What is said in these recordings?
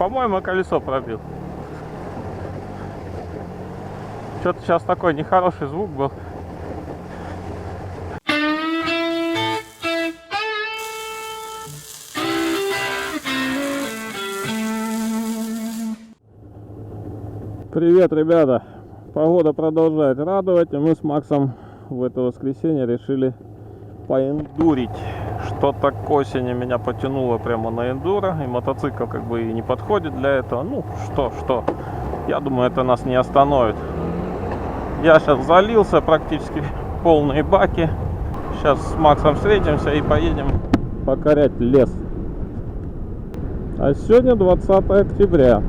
По-моему, колесо пробил. Что-то сейчас такой нехороший звук был. Привет, ребята! Погода продолжает радовать, и мы с Максом в это воскресенье решили поэндурить. Что-то к осени меня потянуло прямо на эндуро, и мотоцикл как бы и не подходит для этого. Ну, что. Я думаю, это нас не остановит. Я сейчас залился практически полные баки. Сейчас с Максом встретимся и поедем покорять лес. А сегодня 20 октября.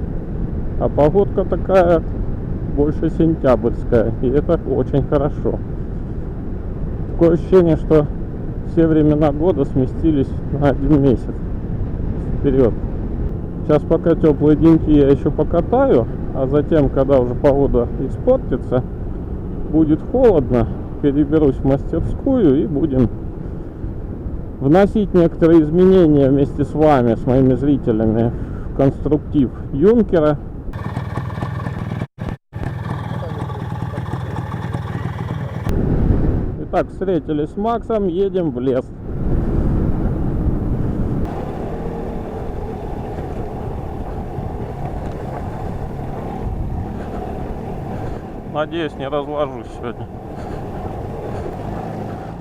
А погодка такая больше сентябрьская. И это очень хорошо. Такое ощущение, что все времена года сместились на 1 месяц вперед. Сейчас пока теплые деньки я еще покатаю. А затем, когда уже погода испортится, будет холодно, переберусь в мастерскую и будем вносить некоторые изменения вместе с вами, с моими зрителями, в конструктив Юнкера. Итак, встретились с Максом, едем в лес. Надеюсь, не разложусь сегодня.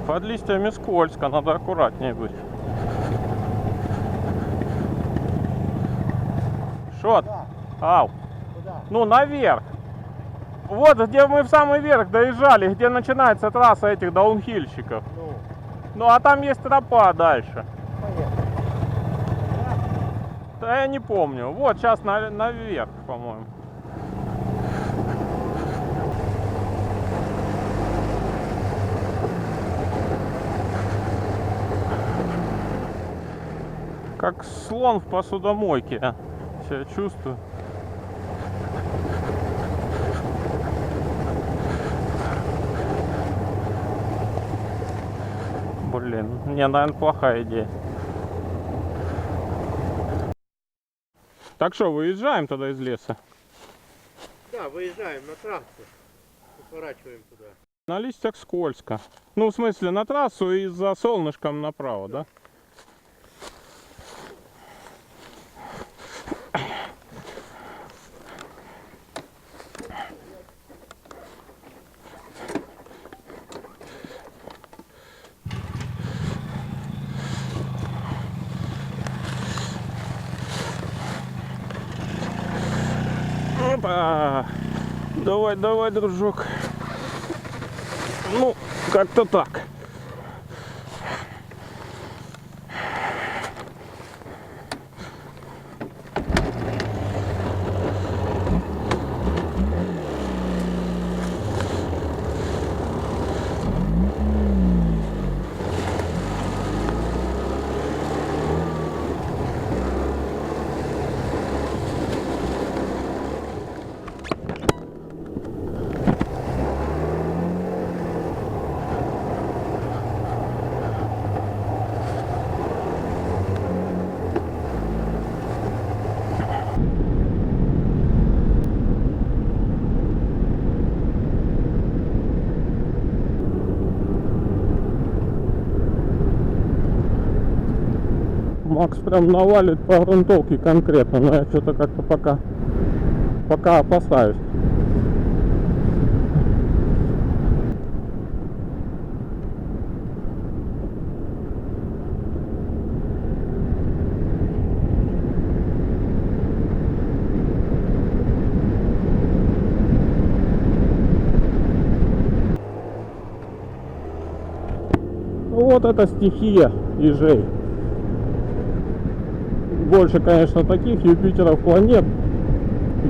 Под листьями скользко, надо аккуратнее быть. Шот? Ау. Куда? Ну, наверх. Вот, где мы в самый верх доезжали, где начинается трасса этих даунхильщиков. Ну, а там есть тропа дальше. Поехали. Да я не помню. Вот, сейчас наверх, по-моему. Как слон в посудомойке я себя чувствую. Блин, не, наверное, плохая идея. Так что, выезжаем тогда из леса? Да, выезжаем на трассу. Поворачиваем туда. На листьях скользко. Ну, в смысле, на трассу и за солнышком направо, да? Опа! Давай, дружок. Ну, как-то так. Макс прям навалит по грунтовке конкретно, но я что-то как-то пока опасаюсь. Вот это стихия ежей. Больше, конечно, таких Юпитеров планет.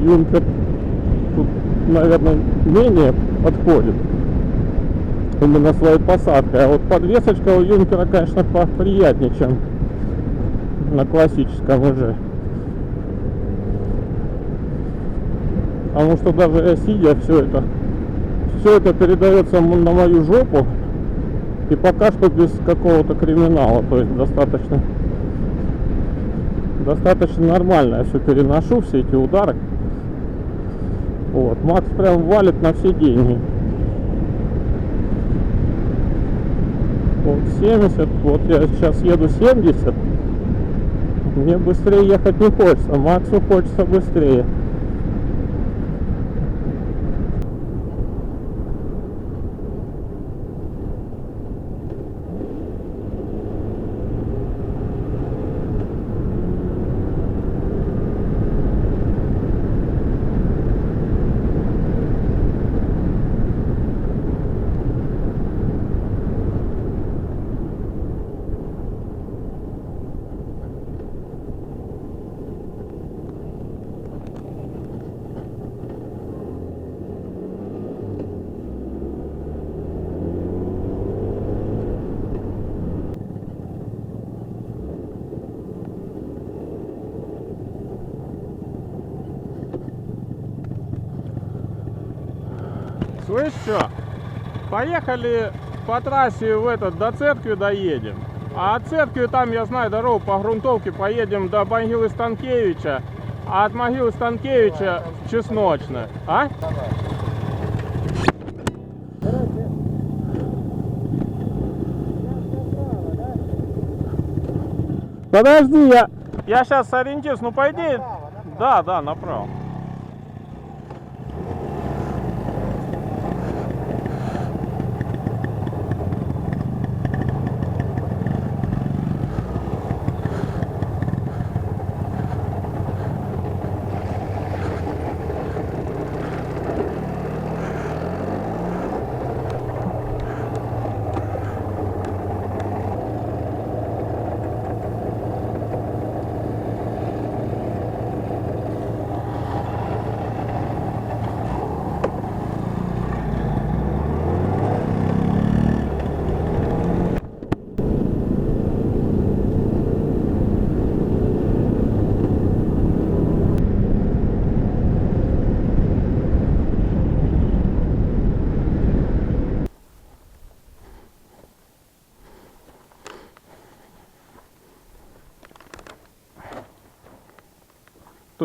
Юнкер тут, наверное, менее подходит именно своей посадкой. А вот подвесочка у Юнкера, конечно, поприятнее, чем на классическом уже. Потому что даже я сидя, все это передается на мою жопу. И пока что без какого-то криминала. То есть достаточно достаточно нормально я все переношу, все эти удары. Вот, Макс прям валит на все деньги. Вот 70, вот я сейчас еду 70. Мне быстрее ехать не хочется, Максу хочется быстрее. Слышь, что? Поехали по трассе в этот, до церкви доедем. А от церкви там, я знаю, дорогу по грунтовке поедем до могилы Станкевича. А от могилы Станкевича в Чесночное. А? Подожди, я сейчас сориентируюсь. Ну, по идее... Да, направо.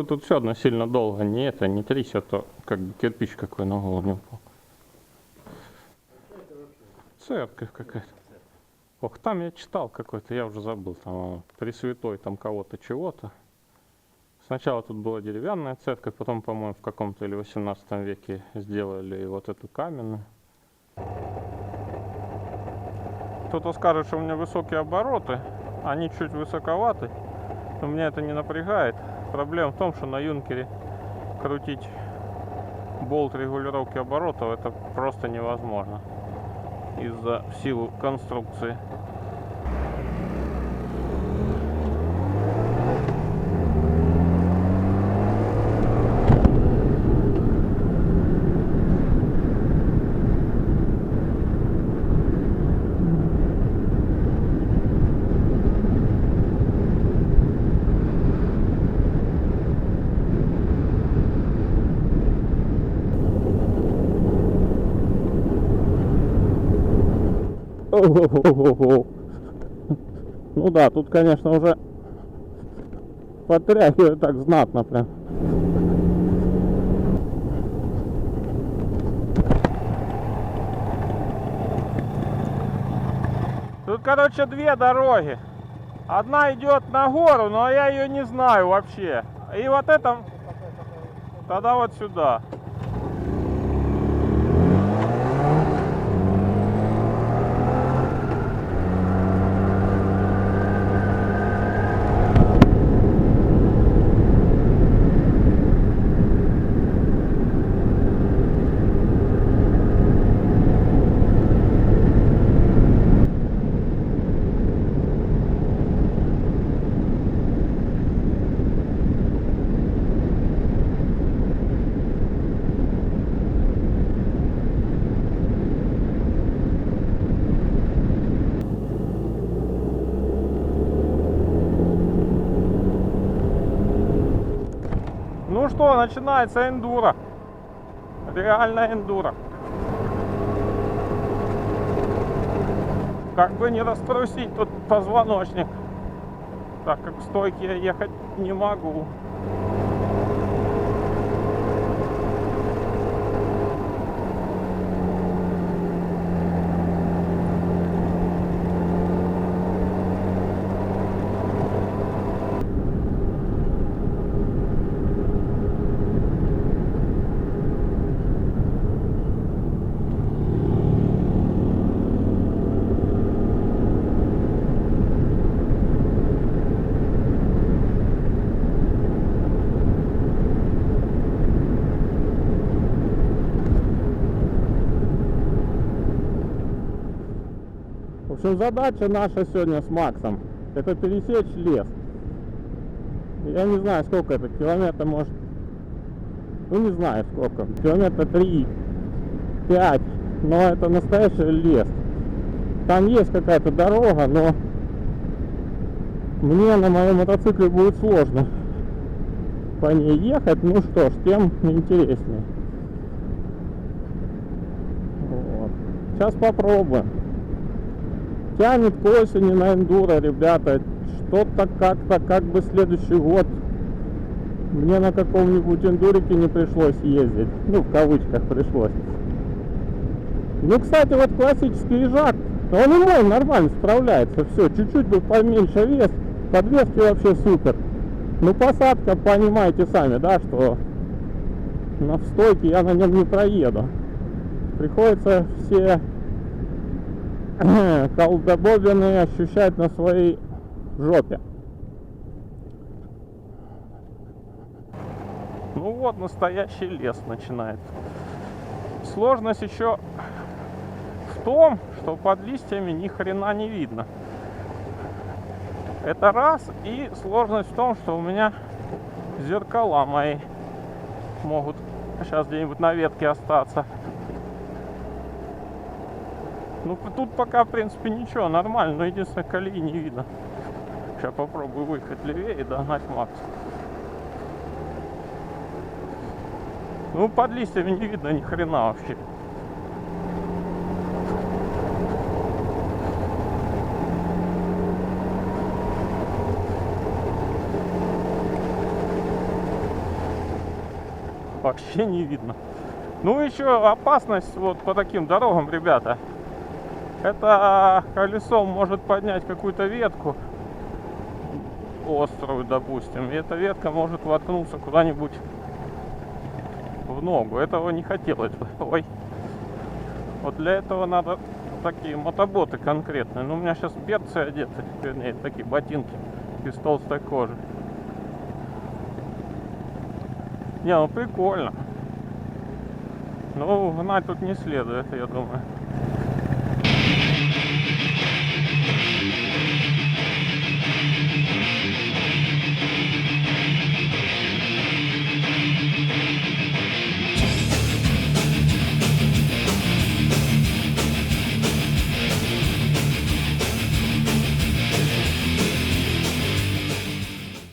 Тут все одно сильно долго, не трясет, то как бы кирпич какой на голову не упал. Церковь какая-то. Ох, там я читал какой-то, я уже забыл, там Пресвятой там кого-то чего-то. Сначала тут была деревянная церковь, потом, по-моему, в каком-то или 18 веке сделали вот эту каменную. Кто-то скажет, что у меня высокие обороты, они чуть высоковаты, но меня это не напрягает. Проблема в том, что на юнкере крутить болт регулировки оборотов это просто невозможно из-за силы конструкции. Ну да, тут, конечно, уже потряхивает так знатно прям. Тут, короче, две дороги. Одна идет на гору, но я ее не знаю вообще. И вот это тогда вот сюда. Ну что, начинается эндуро. Реально эндуро. Как бы не раструсить тут позвоночник. Так как в стойке я ехать не могу. В общем, задача наша сегодня с Максом — это пересечь лес. Я не знаю, сколько это, километра, может, ну не знаю сколько, километра 3, 5, но это настоящий лес. Там есть какая-то дорога, но мне на моем мотоцикле будет сложно по ней ехать. Ну что ж, тем интереснее. Вот. Сейчас попробуем. Тянет к осени на эндуро, ребята. Что-то как-то, как бы следующий год мне на каком-нибудь эндурике не пришлось ездить. Ну, в кавычках пришлось. Ну, кстати, вот классический езжак, он и мой нормально справляется. Все, чуть-чуть бы поменьше вес. Подвески вообще супер. Ну, посадка, понимаете сами, да, что на стойке я на нем не проеду. Приходится все колдобобины ощущать на своей жопе. Ну вот, настоящий лес начинается. Сложность еще в том, что под листьями ни хрена не видно. Это раз. И сложность в том, что у меня зеркала мои могут сейчас где-нибудь на ветке остаться. Ну тут пока в принципе ничего, нормально, но единственное, колеи не видно. Сейчас попробую выехать левее и догнать Макса. Ну под листьями не видно ни хрена вообще. Вообще не видно. Ну еще опасность вот по таким дорогам, ребята. Это колесо может поднять какую-то ветку острую, допустим, и эта ветка может воткнуться куда-нибудь в ногу. Этого не хотелось бы. Ой. Вот для этого надо такие мотоботы конкретные. Ну, у меня сейчас берцы одеты, вернее, такие ботинки из толстой кожи. Не, ну прикольно. Ну, гнать тут не следует, я думаю.